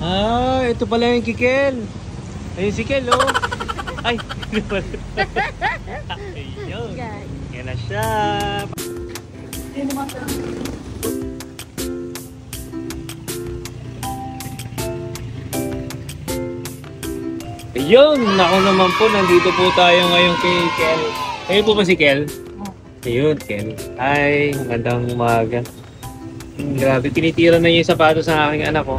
Ah, ito pala yung Kikel. Ayun si Kel, oh. Ay, ito pala. Ayun. Yan na siya. Ayun, ako naman po, nandito po tayo ngayon kay Kel. Ayun po ba si Kel? Ayun, Kel. Hi, magandang umaga. Grabe, tinitira na niya yung sapatos ng aking anak ko.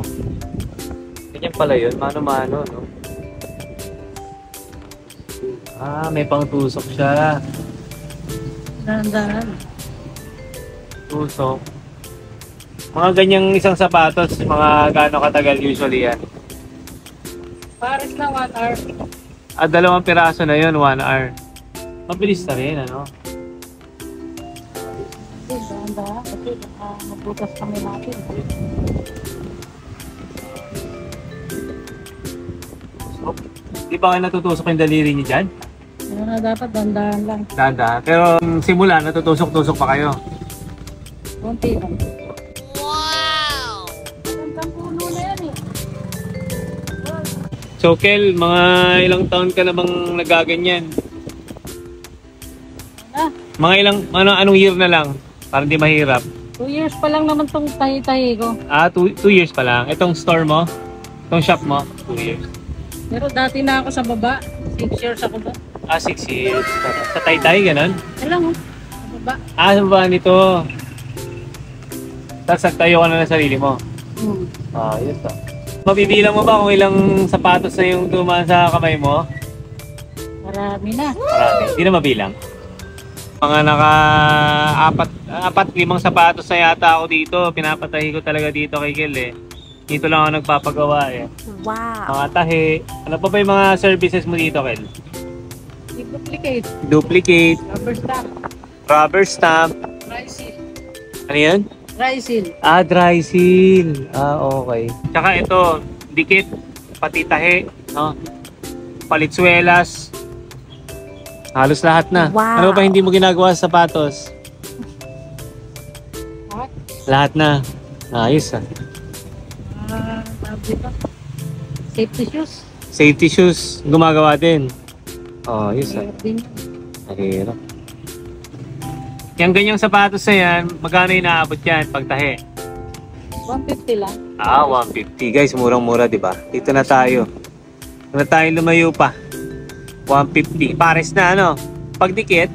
Ganyan pala yun, mano-mano, no? Ah, may pangtusok siya. Dahan-dahan. Tusok. Mga ganyang isang sapatos, mga gaano katagal usually yan? Pares na 1 hour. Ah, 2 piraso na yun, 1 hour. Mabilis na rin, ano? Dahan-dahan kasi magbukas kami natin. So, di ba kayo natutusok yung daliri niyo dyan? Ano na dapat, dahan-dahan lang. Dada. Pero simula, natutusok-tusok pa kayo. Konti lang. Wow! Gandang puno na yan eh. So, Kel, mga ilang taon ka na bang nagaganyan? Ah, Mga ilang, anong year na lang? Para hindi mahirap. 2 years pa lang naman tong tahi-tahi ko. Ah, 2 years pa lang. Itong store mo? Itong shop mo? 2 years. Pero dati na ako sa baba. 6 years ako ba? Ah, 6 years. Sa Taytay, ganun? Alam mo, sa baba. Ah, sa baba nito. Tapos nagtayo ka na ng sarili mo. Ah, yun to. Mabibilang mo ba kung ilang sapatos na yung dumaan sa kamay mo? Marami na. Marami. Hindi na mabilang. Mga apat, 5 sapatos na yata ako dito. Pinapatahi ko talaga dito kay Kel eh. Dito lang ako nagpapagawa eh. Wow. Mga tahi. Ano pa ba yung mga services mo dito, Kel? Duplicate. Duplicate. Rubber stamp. Rubber stamp. Dry seal. Ano yan? Dry seal. Ah, dry seal. Ah, okay. Tsaka ito, dikit, pati tahi, no? Palitsuelas. Halos lahat na. Wow. Ano ba hindi mo ginagawa sa sapatos? What? Lahat na. Ayos ah. Safety shoes. Safety shoes, gumagawa din. Oh, ayos ah. Meron din. Mahirap. Yung ganyang sapatos na yan, magkano inaabot yan pag tahi? 150 lang. Ah, 150 guys, murang-mura, di ba? Dito na tayo. Dito na tayo lumayo pa. 150. Pares na ano? Pagdikit,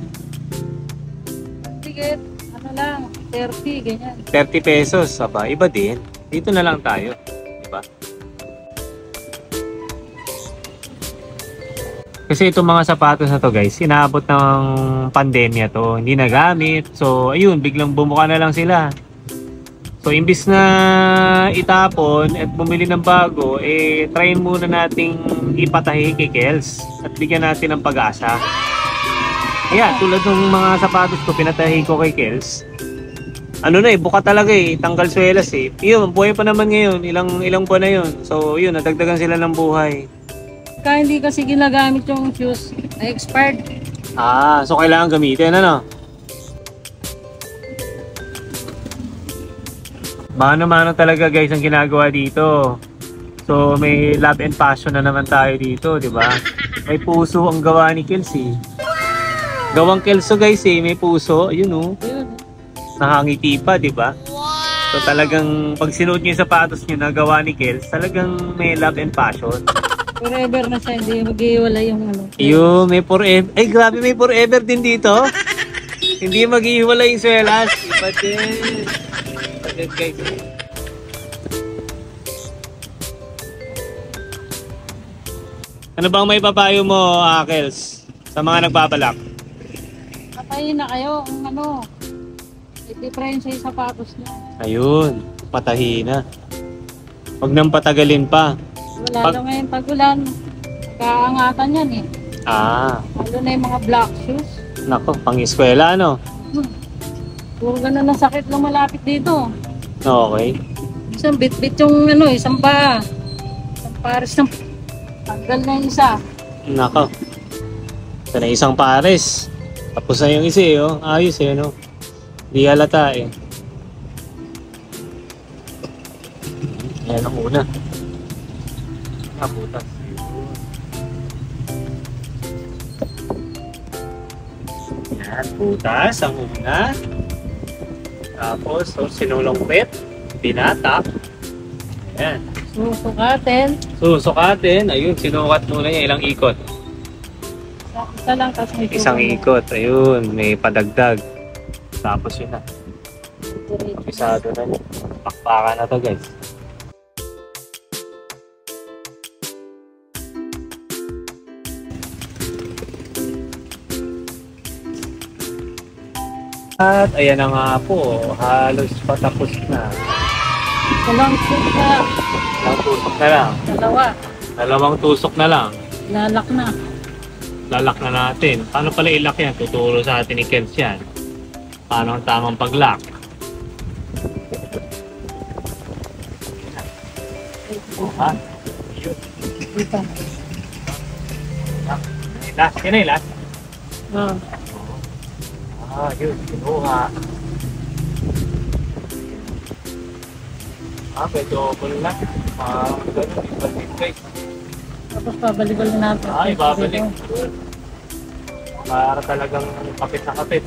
Ticket, ano lang, 30, ganyan. 30 pesos. Aba, iba din. Dito na lang tayo. Di ba? Kasi itong mga sapatos na to guys, inaabot ng pandemya to. Hindi nagamit. So, ayun, biglang bumuka na lang sila. So, imbis na itapon at bumili ng bago, eh, try muna nating ipatahi kay Kels at bigyan natin ng pag-asa. Ayan, tulad ng mga sapatos ko, pinatahi ko kay Kels. Ano na eh, buka talaga eh, tanggal swelas eh. Yun, buhay pa naman ngayon, ilang buwan na yun. So, yun, nadagdagan sila ng buhay. Kaya hindi kasi ginagamit yung shoes na expired. Ah, so kailangan gamitin, ano? Mano-mano talaga guys ang ginagawa dito. So may love and passion na naman tayo dito, di ba? May puso ang gawa ni Kelsey. Gawang Kelso guys eh, may puso, ayun oh. Yun. Nakangiti pa, di ba? So talagang pag sinuot niyo yung sapatos niyo na gawa ni Kels, talagang may love and passion. Forever na siya, hindi mag-iwala yung ano. Yo, may forever. Ay grabe, may forever din dito. Hindi mag-iwala yung swelas. Iba din. Guys. Ano bang may papayo mo, Kels, sa mga nagbabalak? Patayin na kayo ang ano, i-difference yung sapatos niya. Ayun, patahi na. Huwag nang patagalin pa. Lalo ngayon pag-ulan, kaangatan yan eh. Ah, Lalo na yung mga black shoes. nako, pang-eskwela, ano? Puro ganun na sakit lumalapit dito. Okay. Isang bit-bit yung ano, isang pa. Isang pares ng tanggal na yung isa. Nako. Ito na isang pares. Tapos na yung isa eh, oh. Ayos eh, no? Di halata eh. Ayan ang una. butas. Yan, butas ang una. Tapos, so, sinulongpit, pinatak. Ayan. Susukatin. Susukatin, ayun, sinukat muna niya ilang ikot. Isa lang kasi may Isang ikot, ayun, may padagdag. Tapos yun na, pisado na niya. Pakpakan na to guys. At ayan na nga po, halos patapos na. Dalawang suka. Ilang tusok na lang. Dalawa. Dalawang tusok na lang. Lalak na. Lalak na natin. Paano pala ilak yan? Tuturo sa atin ni Kels yan. Paano ang tamang paglock? Ha? Yun. Dito. Last. Yan na yung last. Oh. Yun. Kinuha. Medyo open na. Ganun. Ibalik guys. Tapos pabalik-balik natin. Ibabalik. Para talagang kapit na kapit.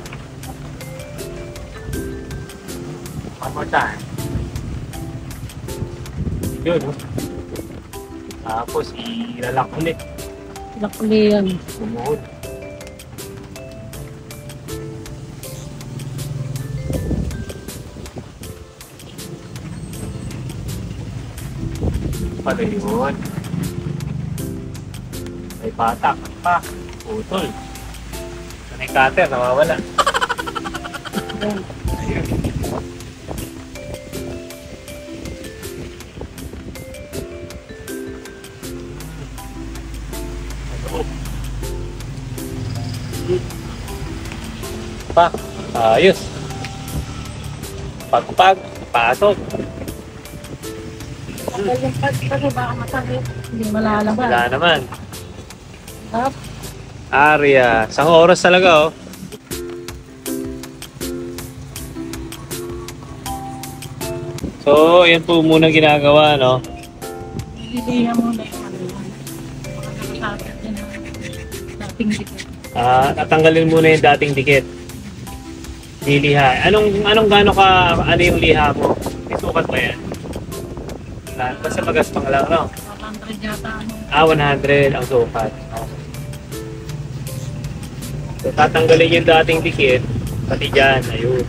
One more time. Yun. Tapos ilalak ulit. Lakuli yan. Sumuhod. Pala yun. May patak pa. Putol. Ano yung cutter? Nawawala. Yan. Ayun. Pa. Ayos. Pagpag. Pasok. Tanggal yung pagpag, baka masakit. Hindi malalabas. Wala naman. Tap. Area. Isang oras talaga oh. So, yan po muna ginagawa, no? Lilihan muna yung ano. Baka nakasakit din ang dating dikit. Tatanggalin muna yung dating dikit. Liliha. Anong gaano ka, ano yung liha mo? May sukat ba yan? Basta magaspang lang, no? 100 yata ano. 100 ang sukat. Okay. So, tatanggalin yung dating dikit, pati dyan, ayun.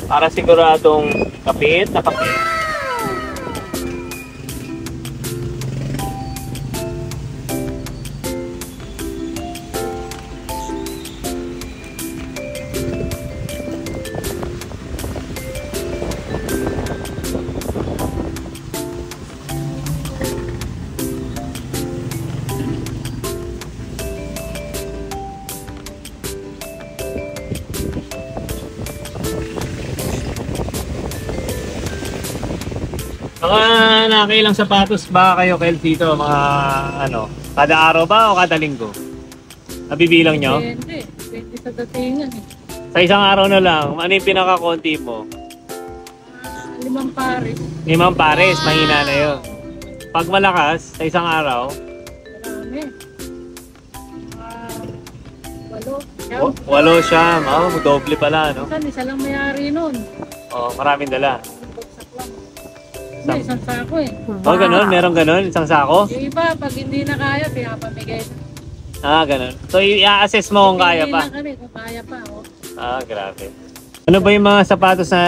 Para siguradong kapit na kapit. Mga nakailang sapatos ba kayo, Kel, dito? Mga ano, kada araw ba o kada linggo? Nabibilang nyo? Hindi. Pwede sa datingan eh. Sa isang araw na lang, ano yung pinaka-konti mo? 5 pares. 5 pares, mahina na yun. Pag malakas, sa isang araw, Marami. 8. 8 siya. Doble pala, no? Isa lang may-ari nun. Maraming dala. Bagsak lang. May isang sako eh. Ganun? Meron ganun? Isang sako? Yung iba, pag hindi na kaya, pinapamigay na. Ganun. So, i-assess mo kung kaya pa. Hindi na kami, kung kaya pa. Oh. Grabe. Ano ba yung mga sapatos na,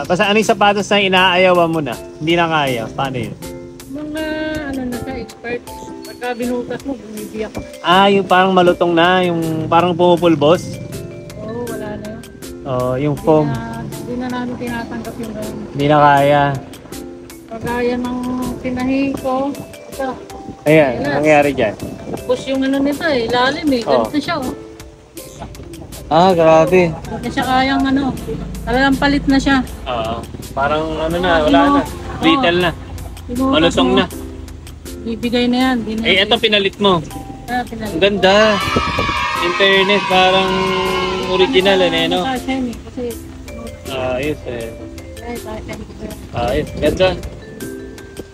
basta ano yung sapatos na inaayawan mo na? Hindi na kaya. Paano yun? Mga ano na siya, expert. Pagka binutas mo, bumibiyak ko. Yung parang malutong na, yung parang pumupulbos. Oo, wala na yun. Yung foam. Hindi na namin tinatanggap yung gano'n. Hindi na kaya. Pagaya ng tinahi ko, ito, Ayan, ano nangyari dyan? push yung ano nito eh, lalim eh. Ganito na siya oh. Grabe. Hindi siya kayang ano, talagang palit na siya. Parang ano na, wala na. Brittle na. Malutong na. Bibigay na yan. Di na Ito pinalit mo. pinalit. Ang ganda. Internet, parang original, no? Shiny, kasi Ayos eh. ay, shiny. Ayos, ganda.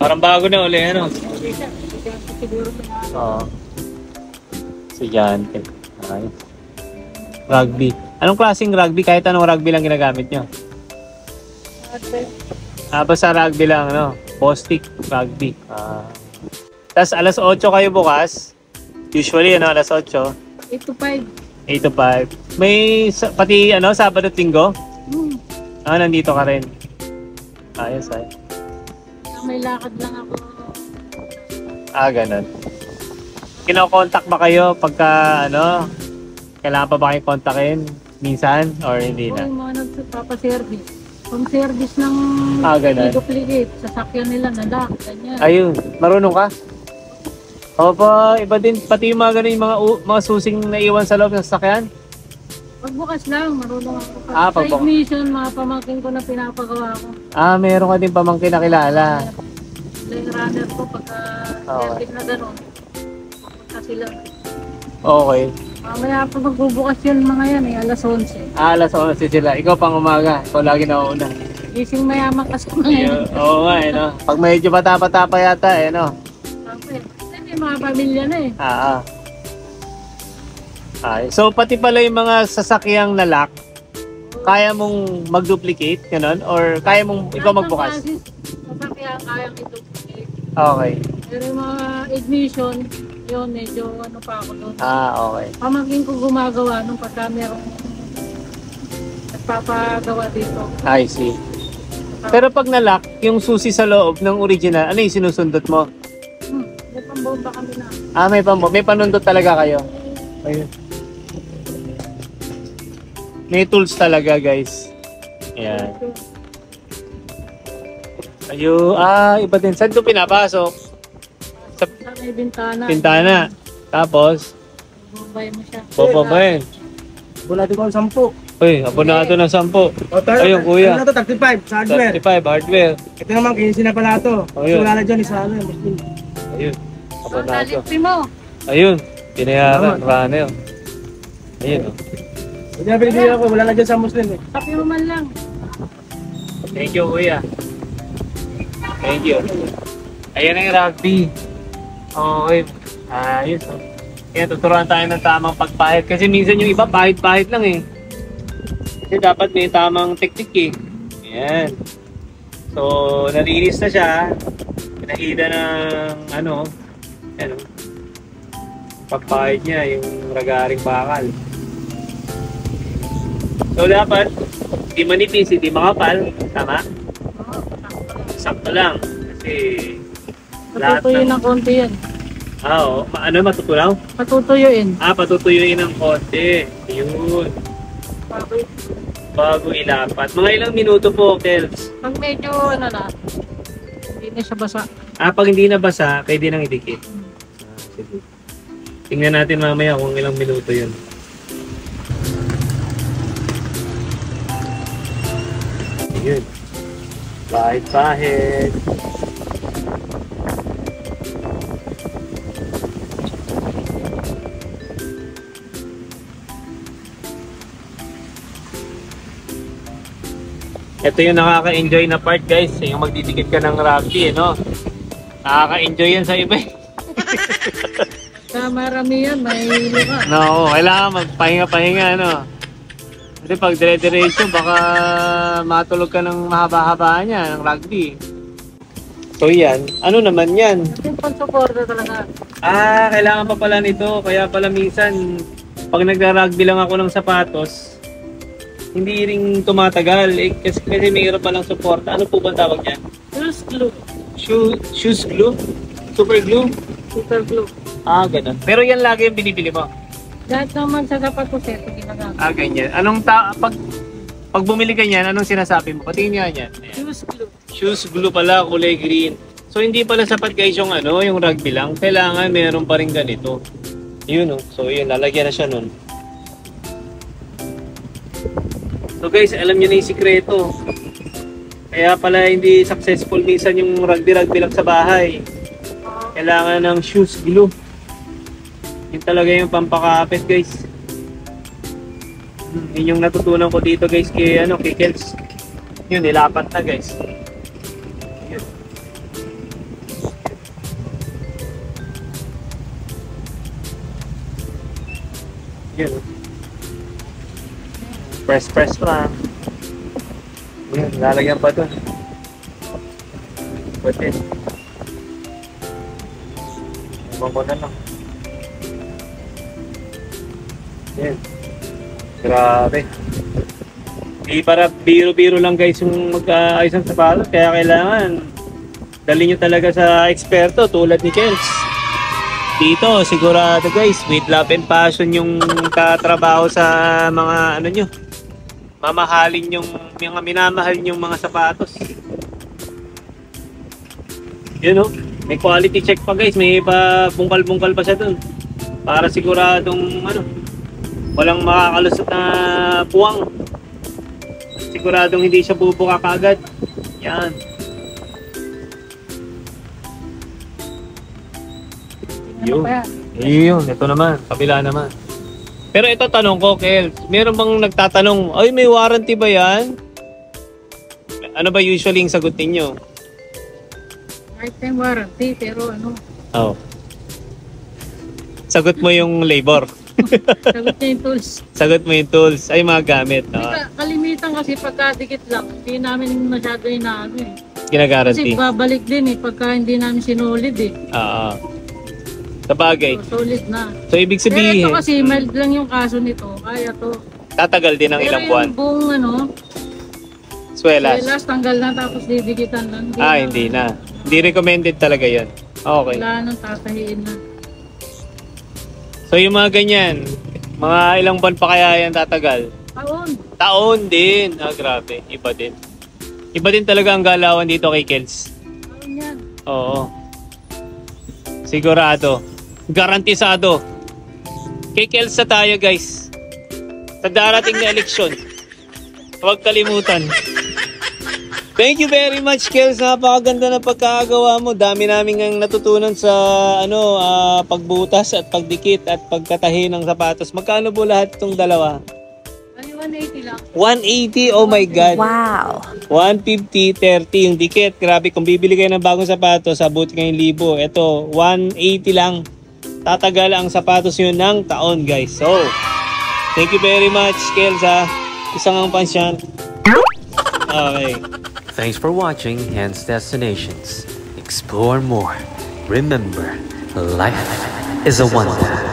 Parang bago na uli, ano? Hindi siya. Siguro na. Oo. Estudyante. Ayos. Rugby. Anong klaseng rugby? Kahit anong rugby lang ginagamit nyo? Basta rugby lang, ano? Post-stick rugby. Tapos alas 8 kayo bukas. Usually, ano, alas 8. 8 to 5. 8 to 5. May, pati, ano, Sabado at Linggo? Nandito ka rin. Ayos, ay. May lakad lang ako. Ganun. Kino-contact ba kayo pagka, ano, kailangan pa ba kayo kontakin? Minsan? Or hindi na? Yung mga nagpapaservice. Kung service ng Ganun. duplicate, sasakyan nila na lock, ganyan. Ayun, marunong ka? Opo, iba din. Pati yung mga ganun, yung mga susing naiwan sa loob ng sasakyan? Pagbukas lang, marunong ako. Sa Pagbukas. ignition, mga pamangkin ko na pinapagawa ko. Meron ka din pamangkin na kilala. Yung runner ko, pagka service na gano'n, pupunta sila. Okay. Mamaya pa magbubukas yun mga yan alas 11. Alas 11 sila. Ikaw pang umaga. Ikaw lagi nauuna. Gising mayaman kasi mga yan. Oo nga, no? Pag medyo patapa-tapa yata, no? May mga pamilya na eh. So, pati pala yung mga sasakyang na lock, kaya mong mag-duplicate, gano'n? Or kaya mong ikaw magbukas? Sasakyan, kayang i-duplicate. Okay. Pero yung mga ignition, yun, medyo ano pa ako doon. Okay. Pamangkin ko gumagawa nung pagka merong nagpapagawa dito. I see. Pero pag na-lock, yung susi sa loob ng original, ano yung sinusundot mo? May pambomba kami na. May panundot talaga kayo? Ayun. May tools talaga, guys. Ayan. Ayun. Iba din. Saan ito pinapasok? Sa May bintana. pintana. Tapos, Bombay mo siya. bababayin. Bulati ko ang 10. Uy, abonado ng 10. Ayun, kuya. Ano to, 35 sa hardware. 35, hardware. Ito naman, 15 na pala ito. Ayun. Wala na dyan, isa ano. Ayun. Abonado. Nalipsi mo. Ayun. Pinayaran. Runner. Ayun, oh. Hindi na pinigyan ako, wala na dyan sa Muslim eh. Sabi mo man lang. Thank you, kuya. Thank you. Ayan ang rugby. Okay. Ayos. Kaya tuturuan tayo ng tamang pagpahit. Kasi minsan yung iba, pahit-pahit lang eh. Kasi dapat may tamang teknik eh. Ayan. So, nalinis na siya. Pinahida ng ano. Ano. Pagpahit niya, yung ragaring bakal. So, dapat hindi manipis, hindi makapal. Tama? Sakto lang. Kasi Patutuyuin ng konti yan. Oo. Ano, matutulaw? Patutuyuin. Patutuyuin ng konti. Yun. Bago ilapat. Mga ilang minuto po, Kels? Pag medyo ano na, hindi na siya basa. Pag hindi na basa, pwede nang idikit. Sige. Tingnan natin mamaya kung ilang minuto yun. Yun. Pahit-pahit. Ito yung nakaka-enjoy na part, guys. Yung magdidikit ka ng rugby, no? Nakaka-enjoy yan sa iba. Sa marami yan, may hilo ka. No, kailangan magpahinga-pahinga, no? Kasi pag dire-diretso, baka matulog ka ng mahaba-haba niya, ng rugby. So yan, ano naman yan? Yung pang-supporta talaga. Kailangan pa pala nito. Kaya pala minsan, pag nagra-rugby lang ako ng sapatos, hindi rin tumatagal. Kasi mayroon palang suporta. Ano po ba tawag niyan? Shoes glue. Shoes glue? Super glue? Super glue. Ganun. Pero yan lagi yung binibili mo? Lahat naman sa sapat ko set, ginagamit. Ganyan. Pag bumili ka niyan, anong sinasabi mo? Patingin nga niyan. Ayan. Shoes glue. Shoes glue pala, kulay green. So hindi pala sapat guys yung yung rugby lang. Kailangan meron pa rin ganito. Yun, oh. So yun, lalagyan na siya nun. So guys, alam niyo na yung sikreto. Kaya pala hindi successful minsan yung rugby lang sa bahay. Kailangan ng shoes glue. Yun talaga yung pampakapit, guys. Yun yung natutunan ko dito, guys, kay Kels. Yun, nilapat na, guys. Yun. Yun. Press pa. Yun, lalagyan pa dun. Pwede. Ibang mo na lang. Yan. Grabe. Di para biro-biro lang guys yung mag-ayos ng sapatos. Kaya kailangan dali nyo talaga sa eksperto tulad ni Kels. Dito sigurado guys, with love and passion yung tatrabaho sa mga ano nyo. Mamahalin yung mga minamahal yung mga sapatos. Yun o. May quality check pa guys. May pa bungkal-bungkal pa siya dun. Para siguradong ano, walang makakalusot na puwang. Siguradong hindi siya bubuka kaagad. Yan. Ano pa yan? Yun. Ito naman. Kabila naman. Pero ito tanong ko, Kel. Meron bang nagtatanong, ay may warranty ba yan? Ano ba usually yung sagot ninyo? Lifetime warranty, pero ano, Oh. Sagot mo yung labor. sagot niya yung tools. Sagot mo yung tools. Ay, mga gamit. Kalimitan kasi pagkadikit lang, hindi namin masyado inaano eh. Kasi Ginaguarantee. babalik din eh, pagka hindi namin sinulid eh. Oo. Sa bagay. So, solid na. So, ibig Pero sabihin, ito kasi mild lang yung kaso nito, kaya to. tatagal din ng Pero ilang buwan. yung buong ano, Swelas. last tanggal na tapos didikitan lang. Hindi na. Hindi recommended talaga yan. Okay. Wala nang tatahiin na. So, yung mga ganyan, mga ilang buwan pa kaya yan tatagal? Taon. Taon din. Grabe. Iba din. Iba din talaga ang galawan dito kay Kels. Taon yan. Oo. Sigurado. Garantisado. Kay Kels na tayo guys. Sa darating na eleksyon. Huwag kalimutan. Thank you very much, Kels. Napakaganda na pagkakagawa mo. Dami namin ang natutunan sa pagbutas at pagdikit at pagkatahi ng sapatos. Magkano po lahat itong dalawa? Ano 180 lang. 180, oh my God. Wow. 150, 30 yung dikit. Grabe, kung bibili kayo ng bagong sapatos, abuti kayong 1,000. Ito, 180 lang. Tatagal ang sapatos nyo ng taon, guys. So, thank you very much, Kels, ha. Isang ang pansyan. Okay. Thanks for watching Hans Destinations. Explore more. Remember, life is a wonder.